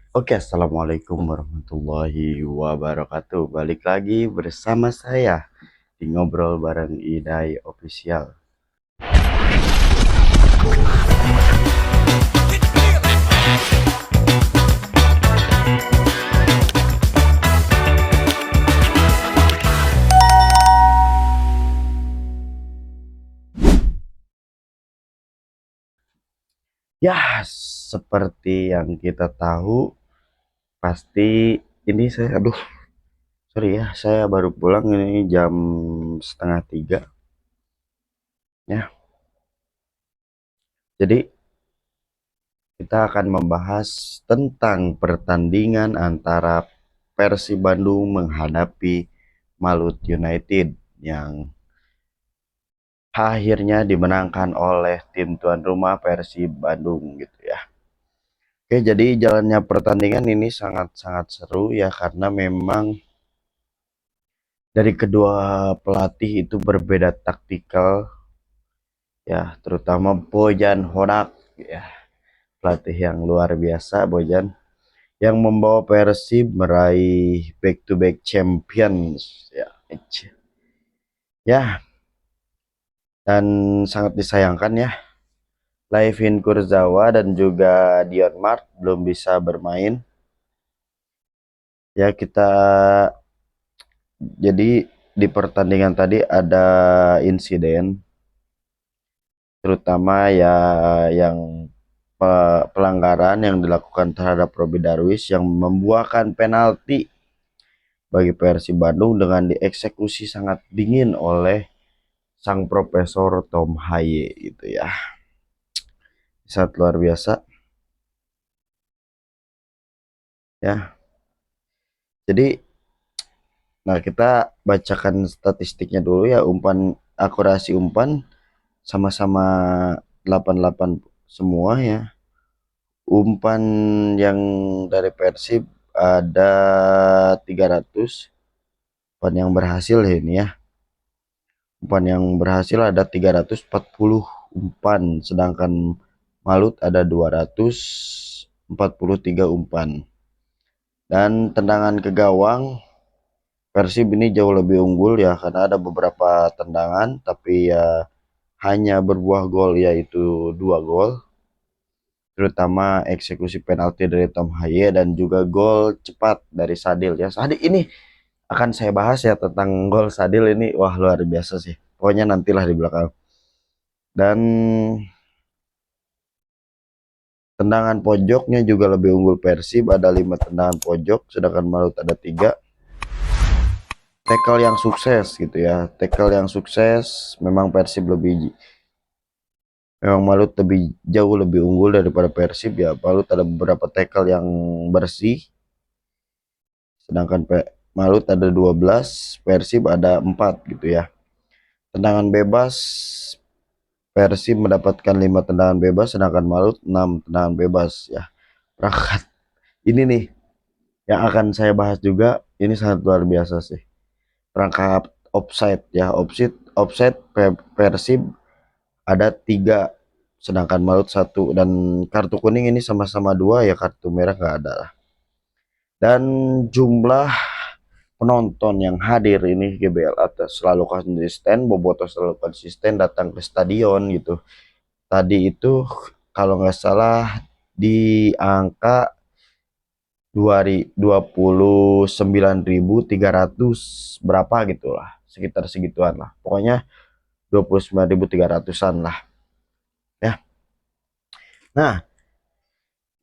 Oke, assalamualaikum warahmatullahi wabarakatuh. Balik lagi bersama saya di ngobrol bareng Idai Official. Ya, seperti yang kita tahu, pasti ini sorry ya, saya baru pulang ini jam setengah tiga. Ya, jadi kita akan membahas tentang pertandingan antara Persib Bandung menghadapi Malut United yang akhirnya dimenangkan oleh tim tuan rumah Persib Bandung gitu ya. Oke, jadi jalannya pertandingan ini sangat-sangat seru ya karena memang dari kedua pelatih itu berbeda taktikal ya, terutama Bojan Hodak ya, pelatih yang luar biasa Bojan yang membawa Persib meraih back to back champions ya. Ya, dan sangat disayangkan ya, Laifin Kurzawa dan juga Dion Mart belum bisa bermain. Ya, kita jadi di pertandingan tadi ada insiden terutama ya yang pelanggaran yang dilakukan terhadap Robi Darwis yang membuahkan penalti bagi Persib Bandung dengan dieksekusi sangat dingin oleh sang Profesor Tom Haye gitu ya. Sangat luar biasa ya. Jadi nah kita bacakan statistiknya dulu ya, akurasi umpan sama-sama 88 semua ya. Umpan yang dari Persib ada 300, umpan yang berhasil ini ya. Umpan yang berhasil ada 340 umpan, sedangkan Malut ada 243 umpan. Dan tendangan ke gawang Persib ini jauh lebih unggul ya karena ada beberapa tendangan tapi ya hanya berbuah gol yaitu 2 gol, terutama eksekusi penalti dari Tom Haye dan juga gol cepat dari Sadil ya. Sadil ini akan saya bahas ya tentang gol Sadil ini, wah luar biasa sih. Pokoknya nantilah di belakang. Dan tendangan pojoknya juga lebih unggul Persib, ada 5 tendangan pojok sedangkan Malut ada 3. Tackle yang sukses gitu ya. Tackle yang sukses memang Persib memang Malut jauh lebih unggul daripada Persib ya. Malut ada beberapa tackle yang bersih, sedangkan Malut ada 12, Persib ada 4 gitu ya. Tendangan bebas Persib mendapatkan 5 tendangan bebas sedangkan Malut 6 tendangan bebas ya. Perangkat ini nih yang akan saya bahas juga, ini sangat luar biasa sih. Perangkap offside ya, offside Persib ada 3 sedangkan Malut 1, dan kartu kuning ini sama-sama 2 ya, kartu merah nggak ada lah. Dan jumlah penonton yang hadir ini GBL atas selalu konsisten, Boboto selalu konsisten datang ke stadion gitu. Tadi itu kalau nggak salah di angka 29.300 berapa gitulah, sekitar segituan lah. Pokoknya 29.300-an lah ya. Nah,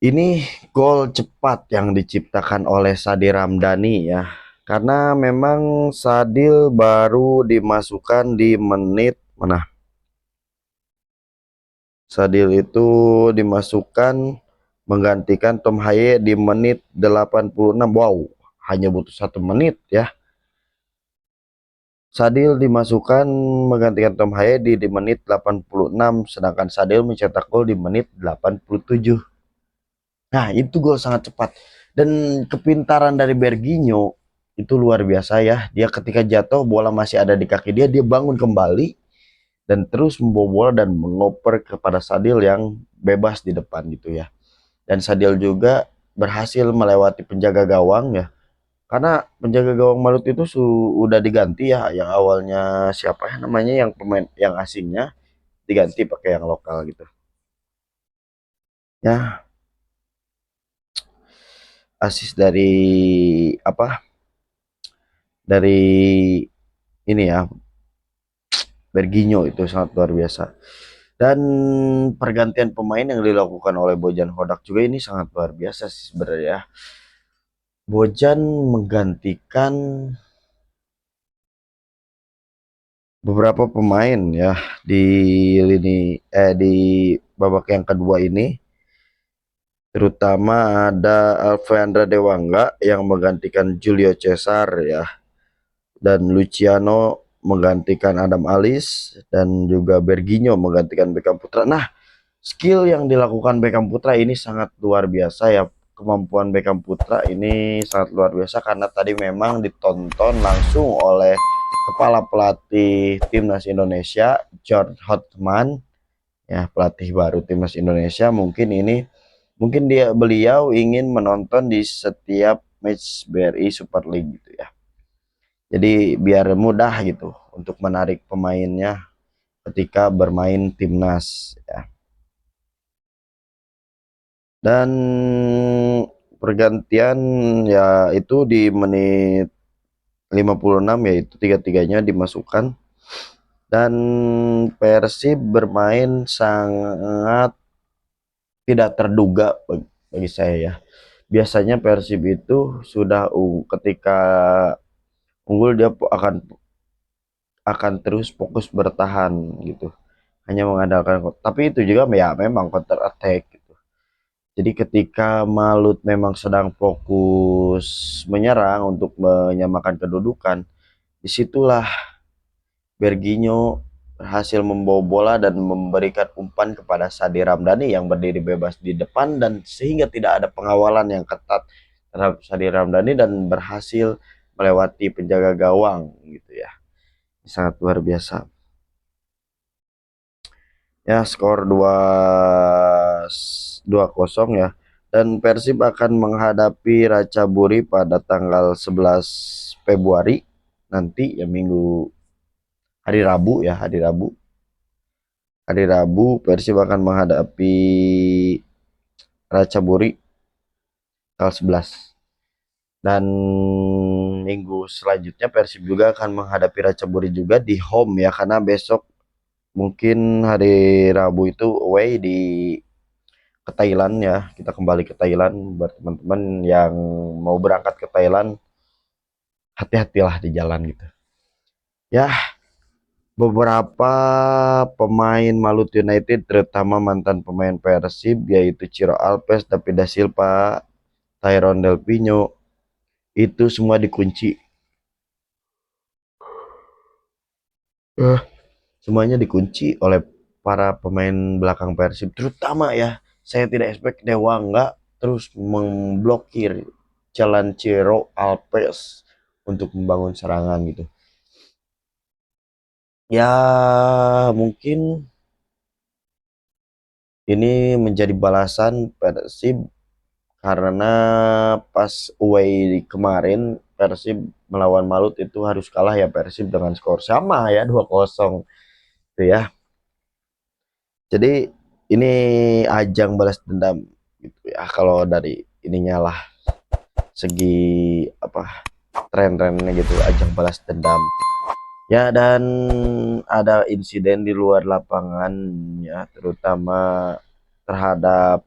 ini gol cepat yang diciptakan oleh Sadil Ramdhani ya. Karena memang Sadil baru dimasukkan di menit mana? Sadil itu dimasukkan menggantikan Tom Haye di menit 86. Wow, hanya butuh 1 menit ya. Sadil dimasukkan menggantikan Tom Haye di menit 86, sedangkan Sadil mencetak gol di menit 87. Nah, itu gol sangat cepat. Dan kepintaran dari Berginho itu luar biasa ya. Dia ketika jatuh bola masih ada di kaki dia, dia bangun kembali dan terus membawa bola dan mengoper kepada Sadil yang bebas di depan gitu ya. Dan Sadil juga berhasil melewati penjaga gawang ya. Karena penjaga gawang Malut itu udah diganti ya, yang awalnya siapa ya namanya, yang pemain yang asingnya diganti pakai yang lokal gitu. Ya, asis dari apa? Dari ini ya, Berginyo itu sangat luar biasa. Dan pergantian pemain yang dilakukan oleh Bojan Hodak juga ini sangat luar biasa sih sebenarnya. Bojan menggantikan beberapa pemain ya di di babak yang kedua ini, terutama ada Alfeandra Dewangga yang menggantikan Julio Cesar ya, dan Luciano menggantikan Adam Alis, dan juga Berginyo menggantikan Beckham Putra. Nah, skill yang dilakukan Beckham Putra ini sangat luar biasa ya. Kemampuan Beckham Putra ini sangat luar biasa karena tadi memang ditonton langsung oleh kepala pelatih timnas Indonesia George Hotman ya, pelatih baru timnas Indonesia. Mungkin beliau ingin menonton di setiap match BRI Super League gitu ya. Jadi biar mudah gitu untuk menarik pemainnya ketika bermain timnas ya. Dan pergantian ya itu di menit 56 yaitu tiga-tiganya dimasukkan, dan Persib bermain sangat tidak terduga bagi saya ya. Biasanya Persib itu sudah ketika unggul dia akan terus fokus bertahan gitu. Hanya mengandalkan, tapi itu juga ya memang counter attack gitu. Jadi ketika Malut memang sedang fokus menyerang untuk menyamakan kedudukan, disitulah Berginyo berhasil membawa bola dan memberikan umpan kepada Sadi Ramdhani yang berdiri bebas di depan, dan sehingga tidak ada pengawalan yang ketat terhadap Sadi Ramdhani dan berhasil melewati penjaga gawang gitu ya. Sangat luar biasa. Ya, skor 2-0 ya. Dan Persib akan menghadapi Ratchaburi pada tanggal 11 Februari nanti ya, minggu, hari Rabu ya, hari Rabu. Hari Rabu Persib akan menghadapi Ratchaburi tanggal 11. Dan minggu selanjutnya Persib juga akan menghadapi Ratchaburi juga di home ya, karena besok mungkin hari Rabu itu away ke Thailand ya. Kita kembali ke Thailand. Buat teman-teman yang mau berangkat ke Thailand, hati-hatilah di jalan gitu ya. Beberapa pemain Malut United, terutama mantan pemain Persib yaitu Ciro Alves, David da Silva, Tyrone Delpino, itu semua dikunci. Eh, Semuanya dikunci oleh para pemain belakang Persib, terutama ya, saya tidak expect Dewa nggak terus memblokir jalan Ciro Alves untuk membangun serangan gitu ya. Mungkin ini menjadi balasan Persib karena pas away kemarin Persib melawan Malut itu harus kalah ya Persib dengan skor sama ya, 2-0 gitu ya. Jadi ini ajang balas dendam gitu ya, kalau dari ininya lah, segi apa, tren-trennya gitu, ajang balas dendam ya. Dan ada insiden di luar lapangan ya, terutama terhadap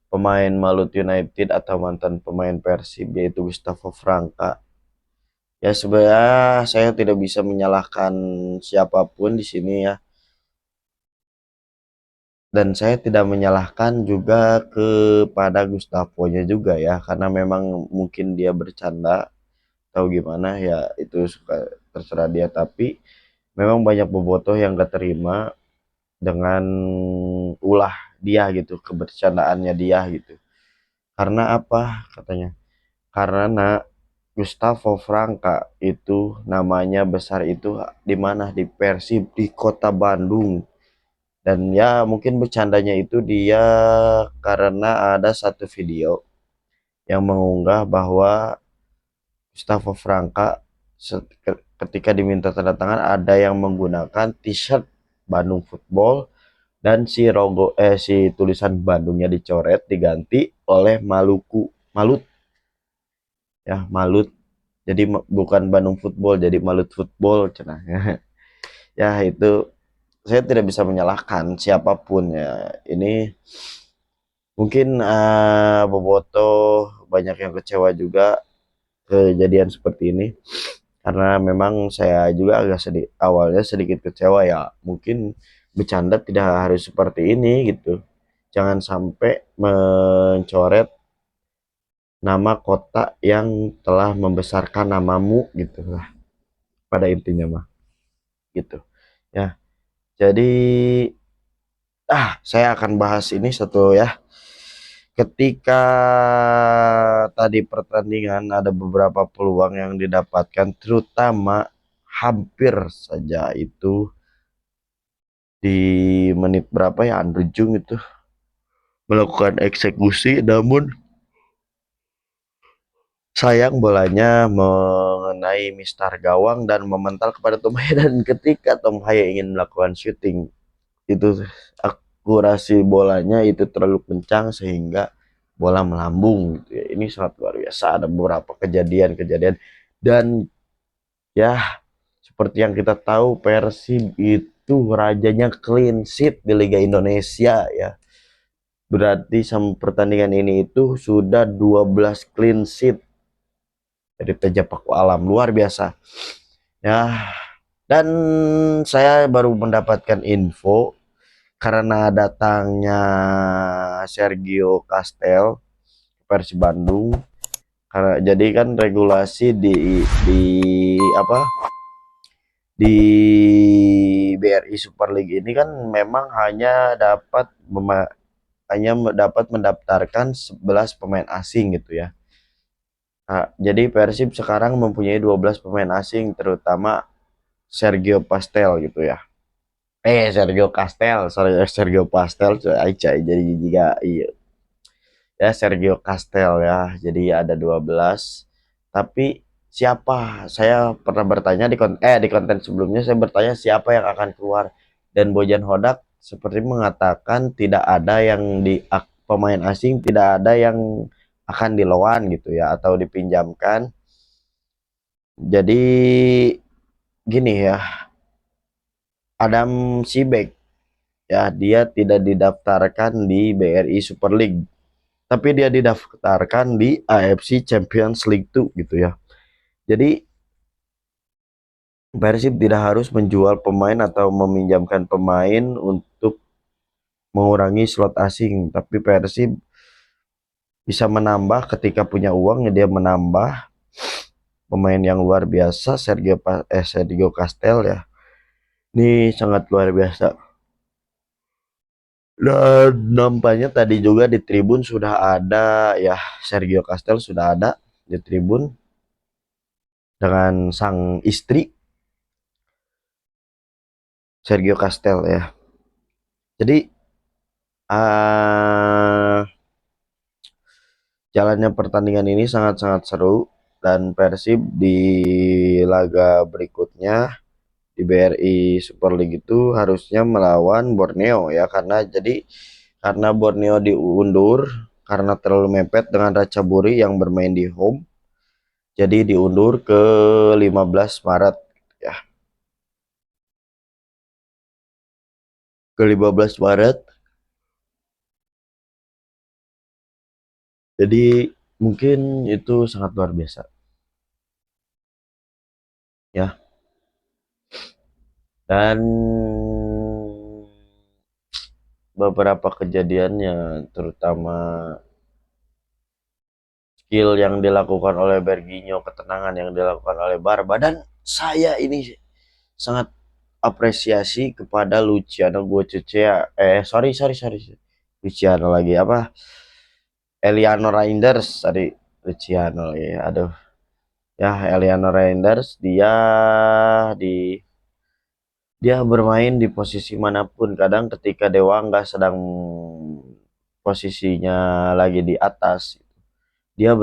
pemain Malut United atau mantan pemain Persib yaitu Gustavo Franca. Ya sebenarnya saya tidak bisa menyalahkan siapapun di sini ya. Dan saya tidak menyalahkan juga kepada Gustavo-nya juga ya, karena memang mungkin dia bercanda atau gimana ya, itu suka terserah dia. Tapi memang banyak bobotoh yang gak terima dengan ulah dia gitu, kebercandaannya dia gitu. Karena apa katanya? Karena Gustavo Franca itu namanya besar itu di mana, di Persib di kota Bandung. Dan ya mungkin bercandanya itu dia karena ada satu video yang mengunggah bahwa Gustavo Franka ketika diminta tanda tangan ada yang menggunakan t-shirt Bandung Football dan si tulisan Bandungnya dicoret diganti oleh Malut ya, Malut. Jadi bukan Bandung Football, jadi Malut Football cenah. Ya itu saya tidak bisa menyalahkan siapapun ya. Ini mungkin Bobotoh banyak yang kecewa juga kejadian seperti ini, karena memang saya juga agak awalnya sedikit kecewa ya. Mungkin bercanda tidak harus seperti ini gitu. Jangan sampai mencoret nama kota yang telah membesarkan namamu gitu lah pada intinya mah gitu ya. Jadi saya akan bahas ini satu ya. Ketika tadi pertandingan ada beberapa peluang yang didapatkan, terutama hampir saja itu di menit berapa ya, Andrew Jung itu melakukan eksekusi, namun sayang bolanya mengenai mistar gawang dan memental kepada Tom Haye. Dan ketika Tom Haye ingin melakukan shooting, itu akurasi bolanya itu terlalu kencang sehingga bola melambung gitu ya. Ini sangat luar biasa, ada beberapa kejadian-kejadian. Dan ya seperti yang kita tahu, Persib itu rajanya clean sheet di Liga Indonesia ya. Berarti sama pertandingan ini itu sudah 12 clean sheet dari Teja Paku Alam, luar biasa ya. Dan saya baru mendapatkan info karena datangnya Sergio Castel Persib Bandung. Karena jadi kan regulasi apa di BRI Super League ini kan memang hanya dapat mendaftarkan 11 pemain asing gitu ya. Nah, jadi Persib sekarang mempunyai 12 pemain asing, terutama Sergio Pastel gitu ya. Sergio Castel, sorry, Sergio Pastel, Aica, jadi juga iya. Ya, Sergio Castel ya. Jadi ada 12. Tapi siapa? Saya pernah bertanya di konten sebelumnya, saya bertanya siapa yang akan keluar, dan Bojan Hodak seperti mengatakan tidak ada yang pemain asing, tidak ada yang akan diloan gitu ya atau dipinjamkan. Jadi gini ya, Adam Sibek ya, dia tidak didaftarkan di BRI Super League, tapi dia didaftarkan di AFC Champions League 2 gitu ya. Jadi Persib tidak harus menjual pemain atau meminjamkan pemain untuk mengurangi slot asing, tapi Persib bisa menambah ketika punya uang ya, dia menambah pemain yang luar biasa. Sergio Castel ya. Ini sangat luar biasa. Dan nampaknya tadi juga di tribun sudah ada ya, Sergio Castel sudah ada di tribun dengan sang istri Sergio Castel ya. Jadi uh, jalannya pertandingan ini sangat-sangat seru, dan Persib di laga berikutnya di BRI Super League itu harusnya melawan Borneo ya, karena Borneo diundur karena terlalu mepet dengan Ratchaburi yang bermain di home, jadi diundur ke 15 Maret ya, ke 15 Maret. Jadi mungkin itu sangat luar biasa ya. Dan beberapa kejadiannya, terutama skill yang dilakukan oleh Berginio, ketenangan yang dilakukan oleh Barba, dan saya ini sangat apresiasi kepada Luciano Goecea, sorry, Luciano lagi apa, Eliano Reinders tadi, Luciano ya, aduh ya, Eliano Reinders, dia di Dia bermain di posisi manapun. Kadang ketika Dewa nggak sedang posisinya lagi di atas, dia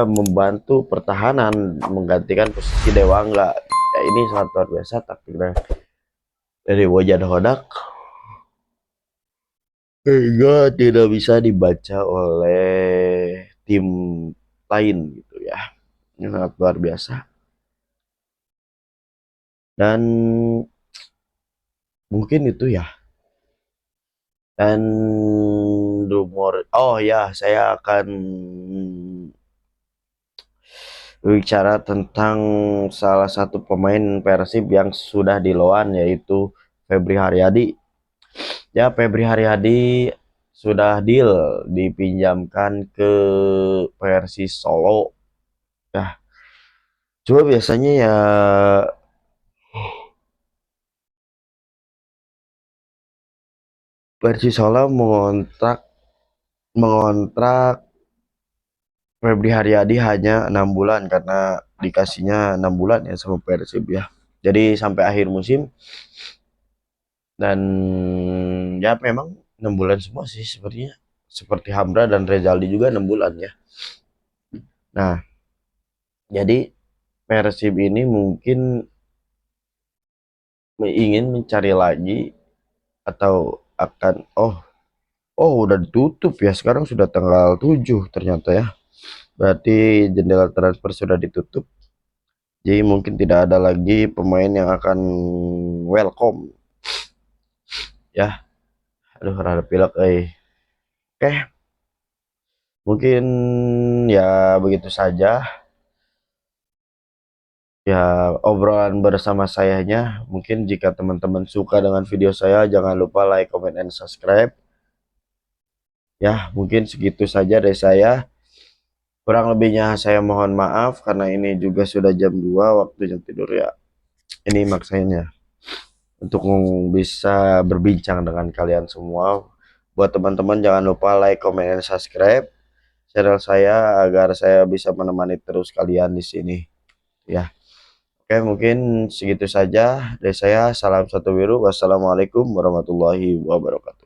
membantu pertahanan menggantikan posisi Dewa nggak. Ya, ini sangat luar biasa taktiknya dari Wajan Hodak, sehingga tidak bisa dibaca oleh tim lain gitu ya. Ini sangat luar biasa. Dan mungkin itu ya. Dan rumor, oh ya, saya akan bicara tentang salah satu pemain Persib yang sudah di loan, yaitu Febri Haryadi. Ya, Febri Haryadi sudah deal dipinjamkan ke Persis Solo. Ya, cuma biasanya ya Persis Solo mengontrak Febri Haryadi hanya 6 bulan karena dikasihnya 6 bulan ya sama Persib ya. Jadi sampai akhir musim, dan ya memang 6 bulan semua sih sepertinya. Seperti Hamra dan Rezaldi juga 6 bulan ya. Nah, jadi Persib ini mungkin ingin mencari lagi, atau akan, oh udah ditutup ya, sekarang sudah tanggal 7 ternyata ya. Berarti jendela transfer sudah ditutup. Jadi mungkin tidak ada lagi pemain yang akan welcome ya. Aduh, rada pilek Oke, mungkin ya begitu saja ya obrolan bersama sayanya. Mungkin jika teman-teman suka dengan video saya, jangan lupa like, comment, and subscribe. Ya, mungkin segitu saja dari saya. Kurang lebihnya saya mohon maaf karena ini juga sudah jam 2 waktunya tidur ya. Ini maksudnya untuk bisa berbincang dengan kalian semua. Buat teman-teman jangan lupa like, comment, dan subscribe channel saya agar saya bisa menemani terus kalian di sini ya. Oke, mungkin segitu saja dari saya. Salam satu biru. Wassalamualaikum warahmatullahi wabarakatuh.